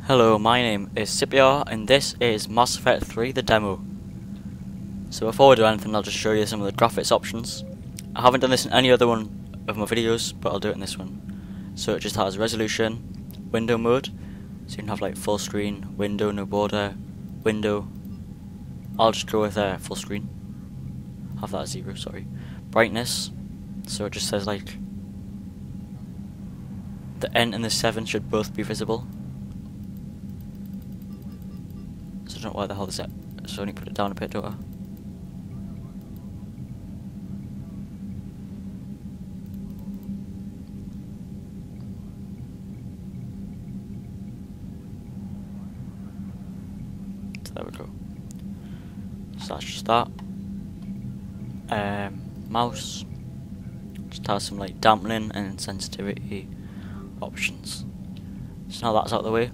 Hello, my name is Cipyaar and this is Mass Effect 3 the demo. So before we do anything, I'll just show you some of the graphics options. I haven't done this in any other one of my videos, but I'll do it in this one. So it just has resolution, window mode, so you can have like full screen, window, no border, window. I'll just go with full screen. Have that at 0, sorry. Brightness, so it just says like the N and the 7 should both be visible. So I don't know why the hell is that. So I need to put it down a bit, don't I? So there we go. So that's just that. Mouse just has some like dampening and sensitivity options. So now that's out of the way,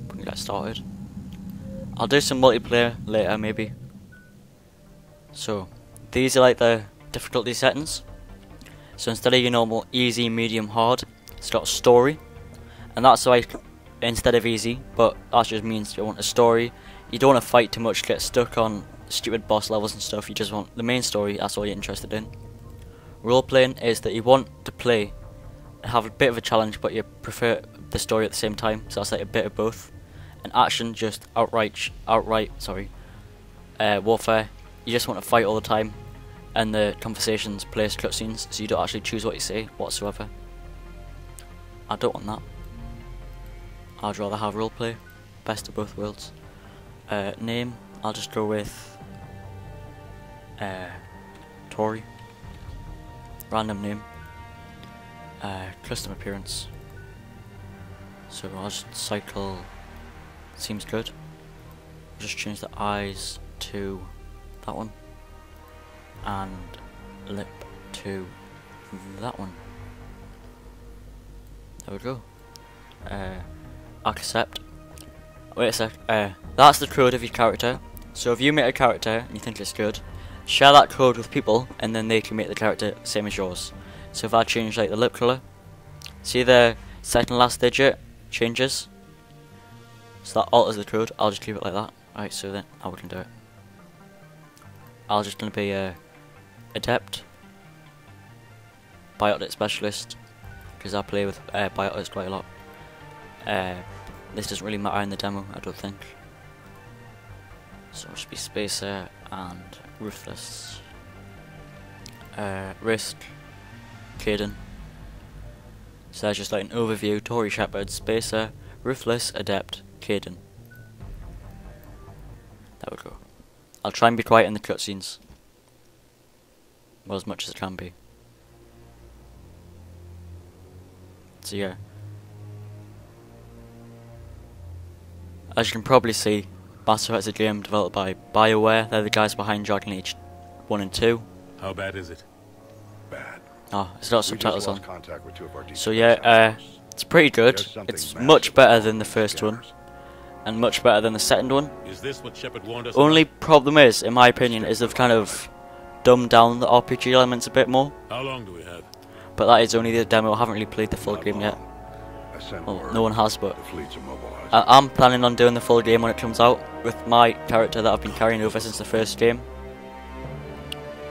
we can get started. I'll do some multiplayer later maybe. So these are like the difficulty settings. So instead of your normal easy, medium, hard, it's got story, and that's like instead of easy, but that just means you want a story. You don't want to fight too much, get stuck on stupid boss levels and stuff. You just want the main story, that's all you're interested in. Role playing is that you want to play and have a bit of a challenge, but you prefer the story at the same time, so that's like a bit of both. And action, just outright warfare. You just want to fight all the time, and the conversations place cutscenes, so you don't actually choose what you say whatsoever. I don't want that. I'd rather have roleplay, best of both worlds. Name, I'll just go with Tori. Random name. Custom appearance. So I'll just cycle. Seems good. I'll just change the eyes to that one, and lip to that one. There we go. Accept. Wait a sec. That's the code of your character. So if you make a character and you think it's good, share that code with people, and then they can make the character same as yours. So if I change like the lip colour, see the second last digit changes. So that alters the code. I'll just keep it like that. Alright, so then now we can do it. I'll just gonna be adept, biotic specialist, because I play with biotics quite a lot. This doesn't really matter in the demo, I don't think. So I'll just be spacer and ruthless. Risk, Caden. So that's just like an overview. Tori Shepard, spacer, ruthless, adept, Caden. There we go. I'll try and be quiet in the cutscenes. Well, as much as I can be. So yeah. As you can probably see, Mass Effect is a game developed by Bioware. They're the guys behind Dragon Age 1 and 2. How bad is it? Bad. Oh, it's got subtitles on. With So yeah, it's pretty good. It's much better than the first one, and much better than the second one. Is this what Shepard warned us Only about? problem is, in my opinion, is they've kind of dumbed down the RPG elements a bit more. How long do we have? But that is only the demo. I haven't really played the full game yet. Well, no one has, but I'm planning on doing the full game when it comes out with my character that I've been carrying over since the first game.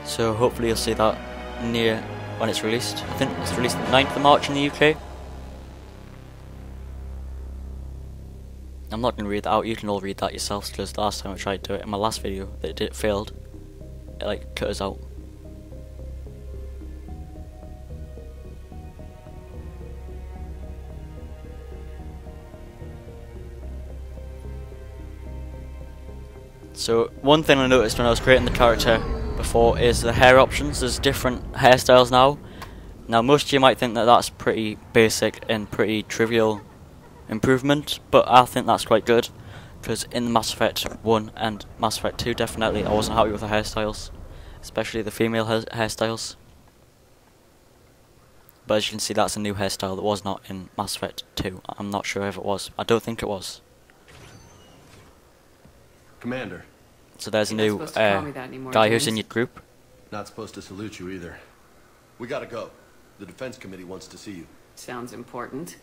So hopefully you'll see that near when it's released. I think it's released the 9th of March in the UK. I'm not going to read that out, you can all read that yourselves, because last time I tried to do it in my last video, it failed. It like cut us out. So one thing I noticed when I was creating the character before is the hair options. There's different hairstyles now. Now most of you might think that that's pretty basic and pretty trivial improvement, but I think that's quite good, because in Mass Effect 1 and Mass Effect 2 definitely I wasn't happy with the hairstyles, especially the female hairstyles. But as you can see, that's a new hairstyle that was not in Mass Effect 2. I'm not sure if it was. I don't think it was. Commander. So there's a new guy who's in your group. Not supposed to salute you either. We gotta go. The Defense Committee wants to see you. Sounds important.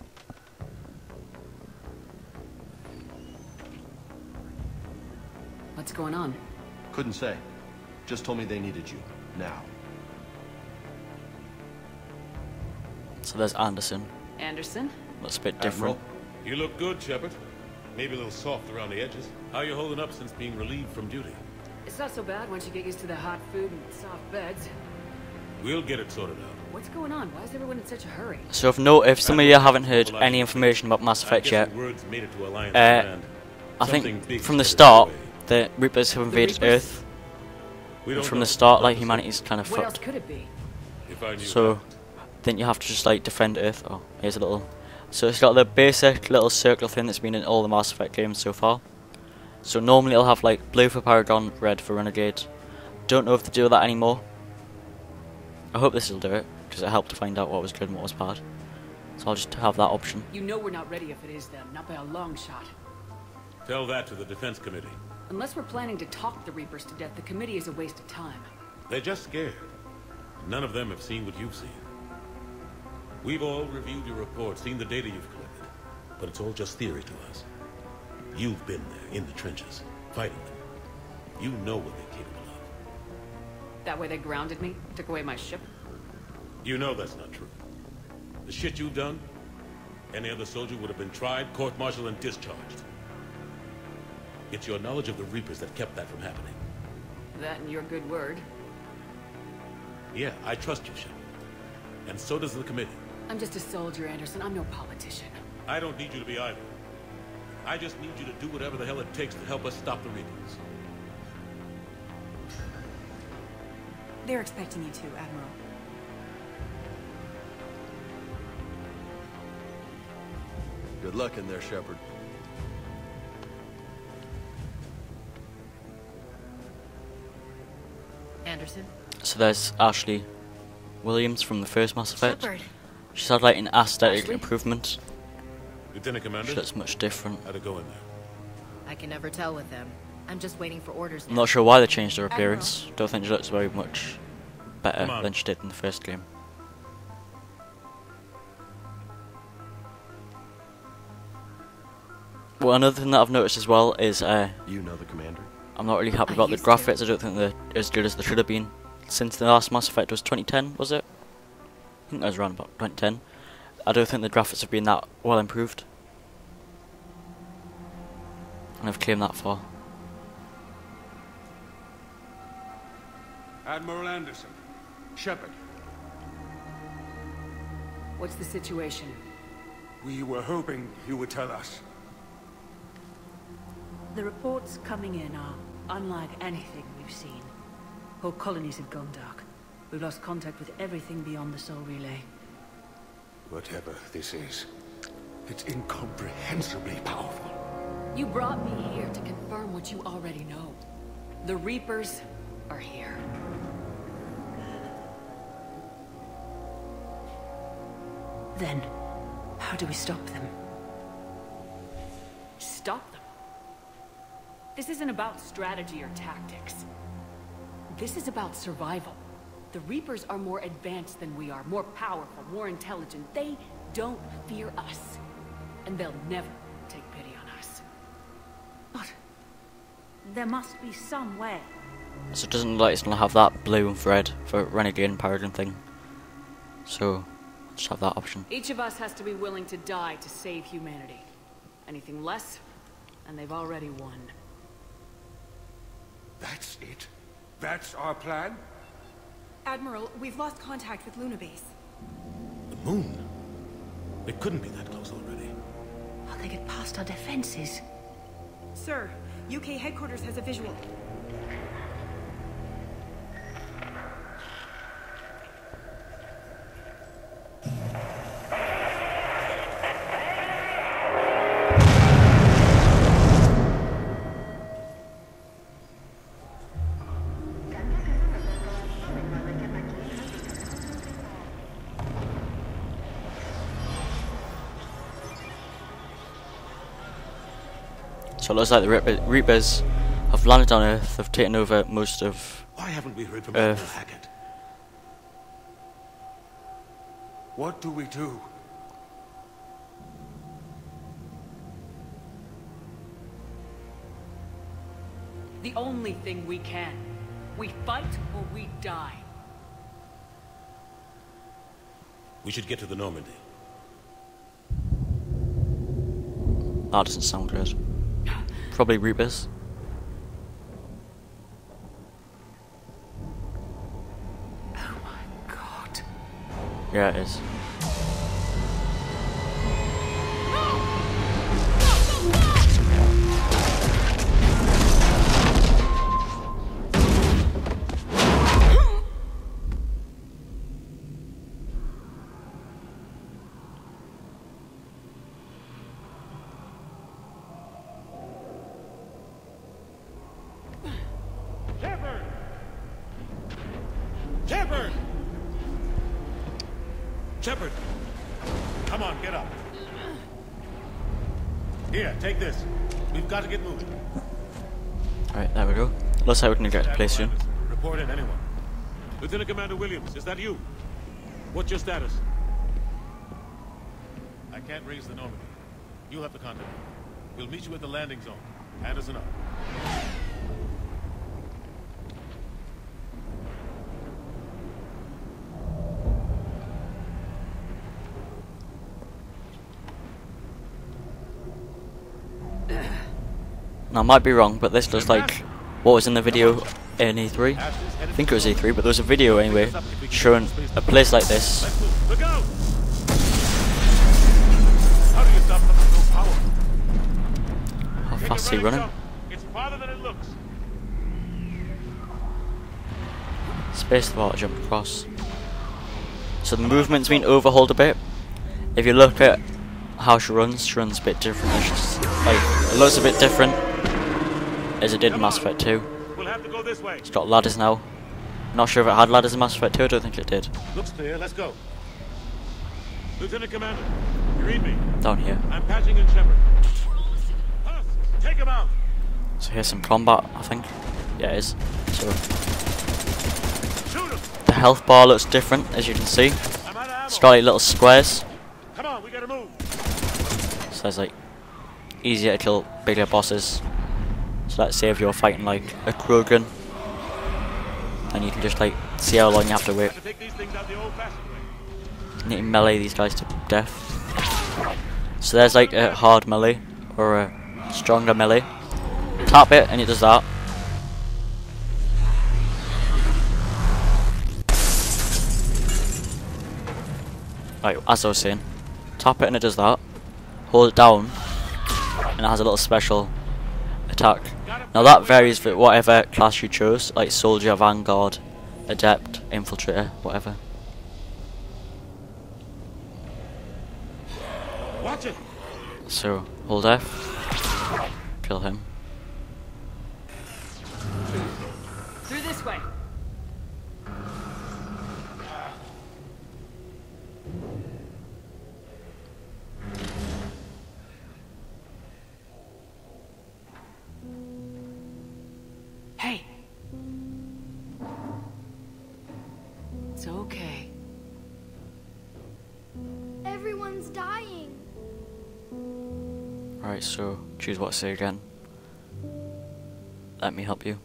What's going on? Couldn't say. Just told me they needed you. Now. So there's Anderson. Anderson? Looks a bit different. Admiral? You look good, Shepard. Maybe a little soft around the edges. How you holding up since being relieved from duty? It's not so bad once you get used to the hot food and soft beds. We'll get it sorted out. What's going on? Why is everyone in such a hurry? So if some of you haven't heard any information about Mass Effect yet, Words made it to Alliance I Something think big from the headed start, our way. the Reapers have invaded Reapers? Earth. We And don't from know. the start, like, Not humanity's kind of What else fucked. could it be? If I knew So, that. then you have to just, like, defend Earth. Oh, here's a little... So it's got the basic little circle thing that's been in all the Mass Effect games so far. So normally it'll have, like, blue for Paragon, red for Renegade. Don't know if they do that anymore. I hope this will do it, because it helped to find out what was good and what was bad. So I'll just have that option. You know we're not ready if it is them, not by a long shot. Tell that to the Defense Committee. Unless we're planning to talk the Reapers to death, the committee is a waste of time. They're just scared. None of them have seen what you've seen. We've all reviewed your report, seen the data you've collected, but it's all just theory to us. You've been there, in the trenches, fighting them. You know what they're capable of. That way they grounded me, took away my ship. You know that's not true. The shit you've done, any other soldier would have been tried, court-martialed, and discharged. It's your knowledge of the Reapers that kept that from happening. That and your good word. Yeah, I trust you, Shepard. And so does the committee. I'm just a soldier, Anderson. I'm no politician. I don't need you to be either. I just need you to do whatever the hell it takes to help us stop the Reapers. They're expecting you to, Admiral. Good luck in there, Shepard. Anderson? So there's Ashley Williams from the first Mass Effect. Shepard. She's had, like, an aesthetic Ashley? improvement. Lieutenant Commander, She looks much different. how'd it go in there? I can never tell with them. I'm just waiting for orders I'm now. not sure why they changed her appearance. Don't think she looks very much better Come on. than she did in the first game. Well, another thing that I've noticed as well is You know the commander? I'm not really happy I about the used to. graphics. I don't think they're as good as they should have been. Since the last Mass Effect was 2010, was it? I think that was around about 2010. I don't think the graphics have been that well improved. And I've claimed that far. Admiral Anderson. Shepard, What's the situation? we were hoping you would tell us. The reports coming in are unlike anything we've seen. Whole colonies have gone dark. We've lost contact with everything beyond the Soul Relay. Whatever this is, it's incomprehensibly powerful. You brought me here to confirm what you already know. The Reapers are here. Then, how do we stop them? Stop them. This isn't about strategy or tactics. This is about survival. The Reapers are more advanced than we are, more powerful, more intelligent. They don't fear us. And they'll never take pity on us. But there must be some way. So it doesn't look like it's going to have that blue and red for Renegade and Paragon thing. So, just have that option. Each of us has to be willing to die to save humanity. Anything less, and they've already won. That's it? That's our plan? Admiral, we've lost contact with Luna Base. The moon? It couldn't be that close already. How they get past our defenses? Sir, UK headquarters has a visual. So it looks like the Reapers have landed on Earth, they've taken over most of... Why haven't we heard from Earth. Admiral Hackett? What do we do? The only thing we can. We fight or we die. We should get to the Normandy. That doesn't sound good. Probably Reapers. Oh my god. Yeah, it is. Shepard! Shepard! Come on, get up. Here, take this. We've got to get moving. Alright, there we go. Looks like we can get to place soon. Report in, anyone. Lieutenant Commander Williams, is that you? What's your status? I can't raise the Normandy. You'll have to contact me. We'll meet you at the landing zone. Hand us enough. Now, I might be wrong, but this looks like what was in the video in E3. I think it was E3, but there was a video anyway showing a place like this. Look out! How do you stop them with no power? How fast is he running? It's farther than it looks. Space the water jump across. So the movement's been overhauled a bit. If you look at how she runs a bit different. It's just, like, it looks a bit different as it did in Mass Effect 2. We'll have to go this way. It's got ladders now. Not sure if it had ladders in Mass Effect 2, I don't think it did. Looks clear, let's go. Lieutenant Commander, you read me? Down here. I'm patching in Shepard. Us, take him out! So here's some combat, I think. Yeah, it is. So Shoot him! the health bar looks different, as you can see. I'm out of ammo. It's got like little squares. Come on, we gotta move. So there's like easier to kill bigger bosses. So let's say if you're fighting like a Krogan, then you can just like see how long you have to wait. Have to take these things out the old-fashioned way. You need to melee these guys to death. So there's like a hard melee or a stronger melee. Tap it and it does that. Right, as I was saying, tap it and it does that. Hold it down and it has a little special attack. Now that varies for whatever class you chose, like Soldier, Vanguard, Adept, Infiltrator, whatever. Watch it! So, hold F, kill him. Through this way. Hey. It's okay. Everyone's dying. Right, so choose what to say again. Let me help you.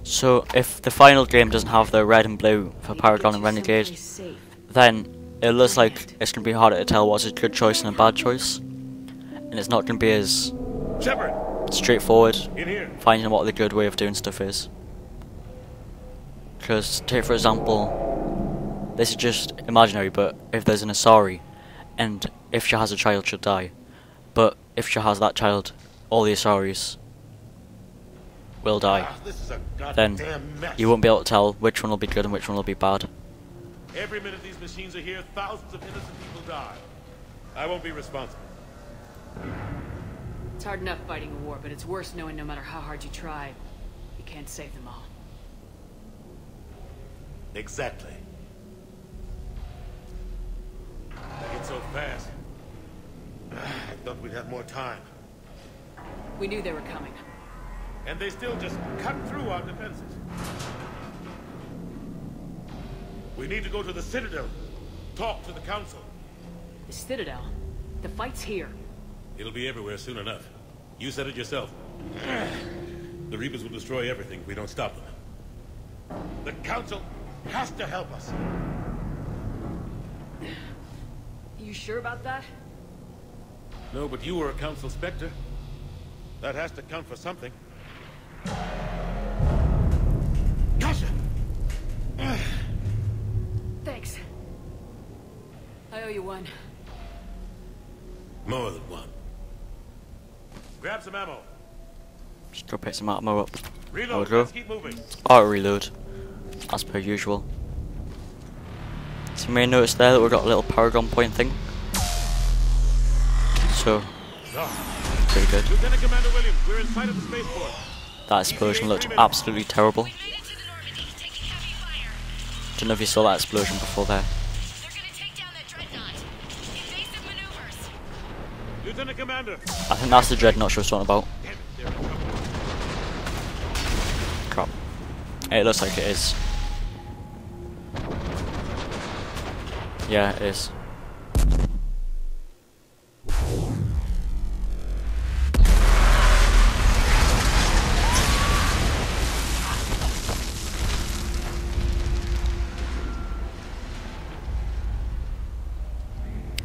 So, if the final game doesn't have the red and blue for Paragon and Renegade, then it looks like it's going to be harder to tell what's a good choice and a bad choice. And it's not going to be as Shepard! straightforward In here! finding what the good way of doing stuff is. Because, take for example, this is just imaginary, but if there's an Asari, and if she has a child, she'll die. But if she has that child, all the Asaris will die. This is a Then goddamn mess. you won't be able to tell which one will be good and which one will be bad. Every minute these machines are here, thousands of innocent people die. I won't be responsible. It's hard enough fighting a war, but it's worse knowing no matter how hard you try, you can't save them all. Exactly. It's so fast. I thought we'd have more time. We knew they were coming. And they still just cut through our defenses. We need to go to the Citadel. Talk to the Council. The Citadel? The fight's here. It'll be everywhere soon enough. You said it yourself. The Reapers will destroy everything if we don't stop them. The Council has to help us. You sure about that? No, but you were a Council Spectre. That has to count for something. Gotcha! Thanks. I owe you one. More than one. Grab some ammo. Just go pick some ammo up. Reload. Go. Let's keep moving. Auto reload, as per usual. So you may notice there that we've got a little paragon point thing. So, pretty good. Lieutenant Commander Williams, we're in sight of the spaceport. That explosion looked absolutely terrible. Don't know if you saw that explosion before there. Lieutenant Commander. I think that's the dreadnought she was talking about. Crap. It looks like it is. Yeah, it is.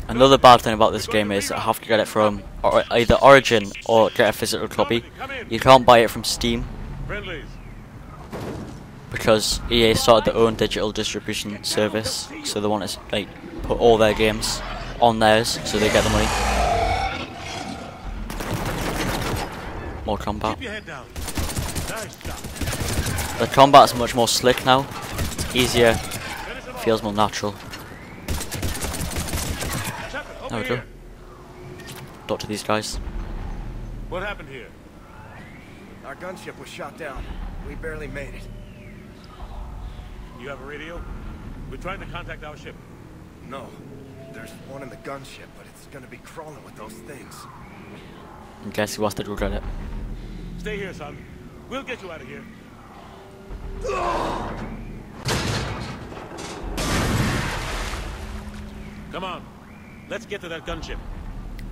Another bad thing about this game is I have to get it from either Origin or get a physical copy. You can't buy it from Steam because EA started their own digital distribution service, so they want to like put all their games on theirs so they get the money. More combat. The combat's much more slick now. It's easier, feels more natural. There we go. Talk to these guys. What happened here? Our gunship was shot down. We barely made it. You have a radio? We're trying to contact our ship. No. There's one in the gunship, but it's gonna be crawling with those things. I guess he wants to go get it. Stay here, son. We'll get you out of here. Come on. Let's get to that gunship.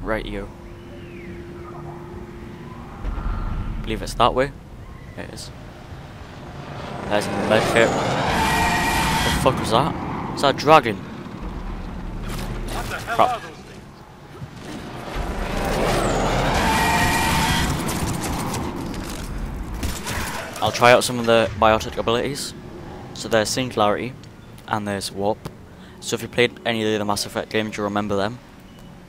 Right, you. Believe it's that way. It is. There's a med kit. What the fuck was that? Is that a dragon? What the hell Crap. are those things? I'll try out some of the biotic abilities. So there's Singularity and there's Warp. So if you played any of the other Mass Effect games, you'll remember them.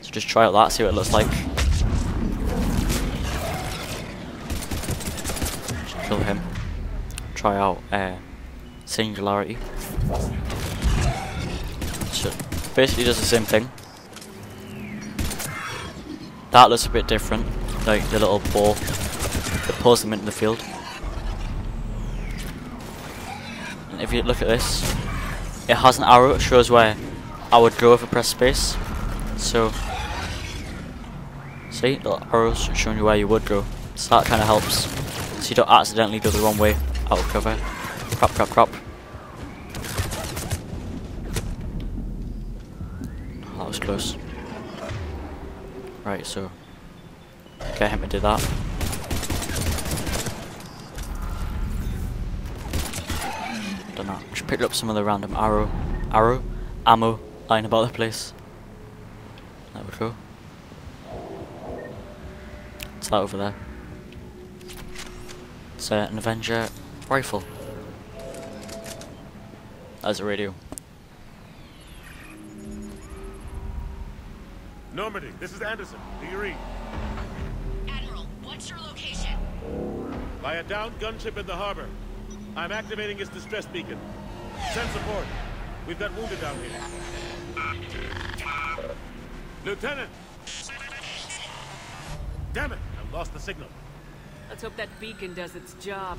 So just try out that, see what it looks like. Just kill him. Try out Singularity. So basically does the same thing. That looks a bit different, like the little ball that pulls them into the field. And if you look at this, it has an arrow, it shows where I would go if I press space. So, see, the arrows showing you where you would go. So that kind of helps, so you don't accidentally go the wrong way out of cover. Crap, crap, crap. That was close. Right, so get him to do that. Done that. Just picked up some of the random ammo lying about the place. There we go. What's that over there? It's an Avenger rifle. That's a radio. Normandy, this is Anderson. Do you read? Admiral, what's your location? By a downed gunship in the harbor. I'm activating its distress beacon. Send support. We've got wounded down here. Lieutenant! Damn it! I've lost the signal. Let's hope that beacon does its job.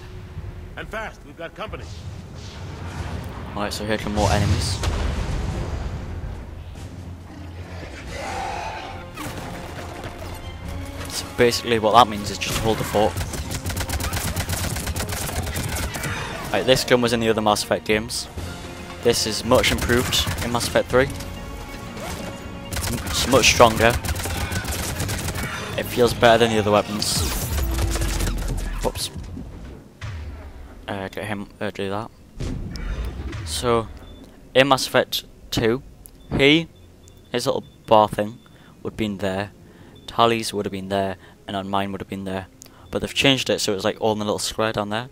And fast, we've got company. Alright, so here come more enemies. So basically what that means is just hold the fort. Right, this gun was in the other Mass Effect games. This is much improved in Mass Effect 3. It's much stronger. It feels better than the other weapons. Whoops. Get him do that. So, in Mass Effect 2, his little bar thing would have been there, Tally's would have been there, and on mine would have been there. But they've changed it so it's like all in the little square down there.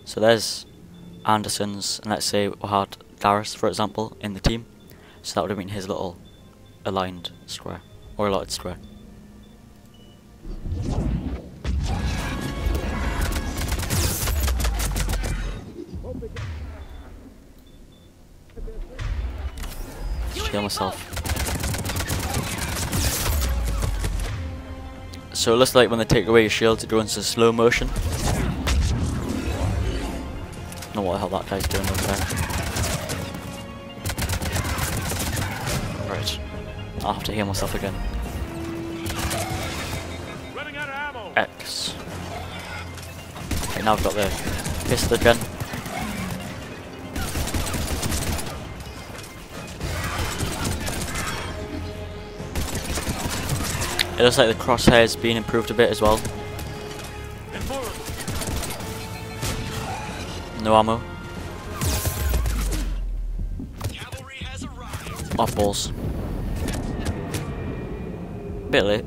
So there's Anderson's, and let's say we had Garrus, for example, in the team. So that would have been his little aligned square, or allotted square. Heal myself. So it looks like when they take away your shields, it goes into slow motion. I don't know what the hell that guy's doing over there. Right. I'll have to heal myself again. Running out of ammo. X. Okay, now I've got the pistol again. It looks like the crosshair's been improved a bit as well. No ammo. Cavalry has arrived. Off balls. Bit late.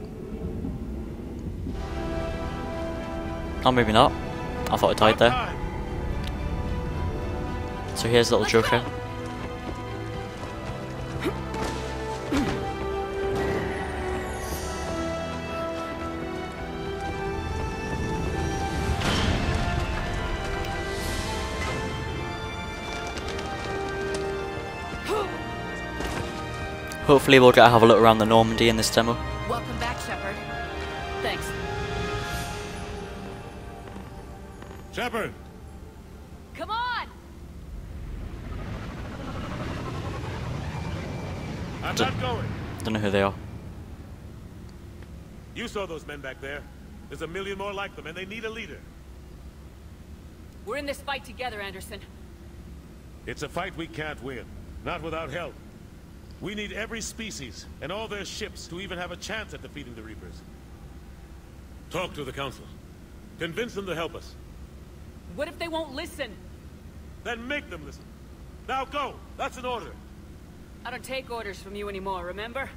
Oh, maybe not. I thought I died there. So here's little Joker. Hopefully we'll get to have a look around the Normandy in this demo. Welcome back, Shepard. Thanks. Shepard. Come on! I'm not going. Don't know who they are. You saw those men back there. There's a million more like them, and they need a leader. We're in this fight together, Anderson. It's a fight we can't win. Not without help. We need every species, and all their ships, to even have a chance at defeating the Reapers. Talk to the Council. Convince them to help us. What if they won't listen? Then make them listen. Now go! That's an order. I don't take orders from you anymore, remember?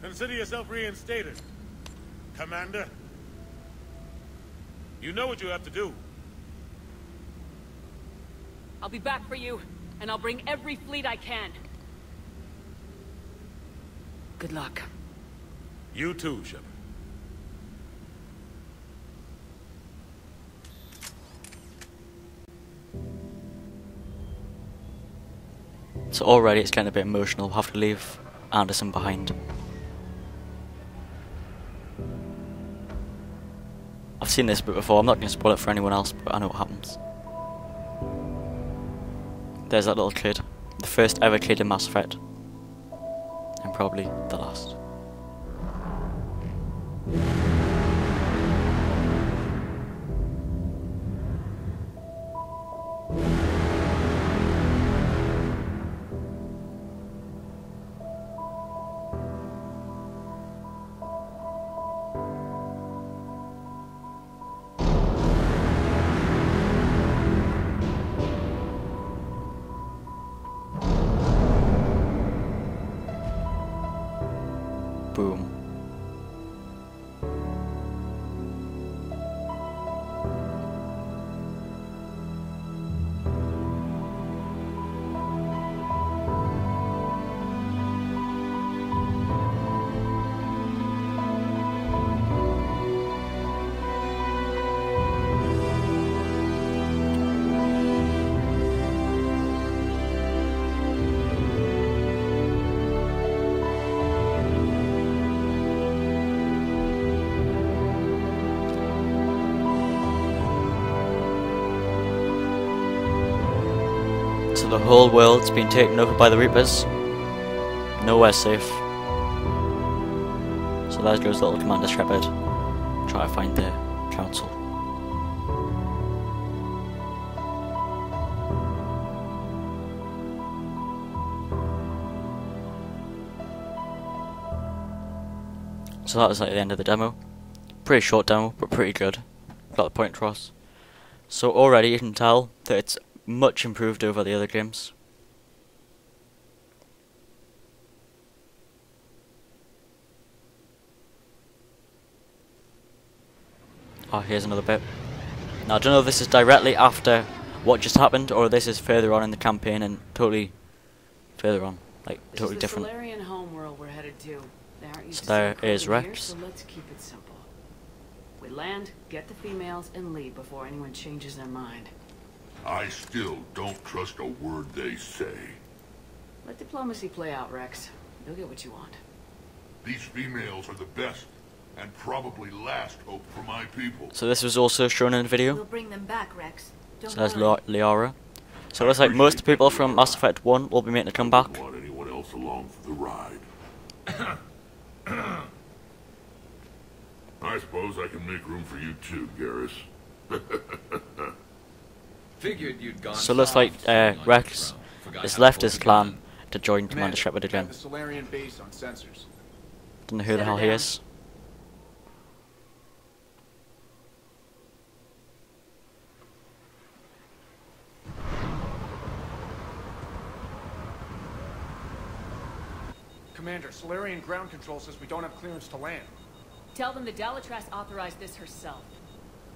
Consider yourself reinstated, Commander. You know what you have to do. I'll be back for you, and I'll bring every fleet I can. Good luck. You too, Shepard. So already it's getting a bit emotional. We'll have to leave Anderson behind. I've seen this bit before. I'm not going to spoil it for anyone else, but I know what happens. There's that little kid. The first ever kid in Mass Effect. And probably the last. Boom. So the whole world's been taken over by the Reapers. Nowhere safe. So there goes little Commander Shepard. Try to find the council. So that was like the end of the demo. pretty short demo, but pretty good. Got the point across. So already you can tell that it's much improved over the other games. Oh, here's another bit. Now I don't know if this is directly after what just happened, or this is further on in the campaign and totally further on, like totally different. This is the Solarian homeworld we're headed to. They aren't used So to there some is code here, Rex. so let's keep it simple. We land, get the females, and leave before anyone changes their mind. I still don't trust a word they say. Let diplomacy play out, Rex. You'll get what you want. These females are the best and probably last hope for my people. So this was also shown in the video. We'll bring them back, Rex. So there's Liara. So it looks like most of the people from Mass Effect 1 will be making a comeback. I don't want anyone else along for the ride. I suppose I can make room for you too, Garrus. Figured you'd gone. So it looks like Rex has left his clan to join Commander Shepard again. The Solarian base on sensors. Don't know who the hell he is. Commander, Solarian ground control says we don't have clearance to land. Tell them the Dalatrass authorized this herself.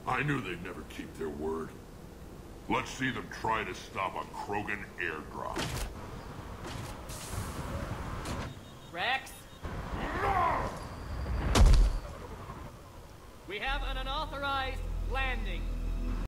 I knew they'd never keep their word. Let's see them try to stop a Krogan airdrop. Rex? We have an unauthorized landing.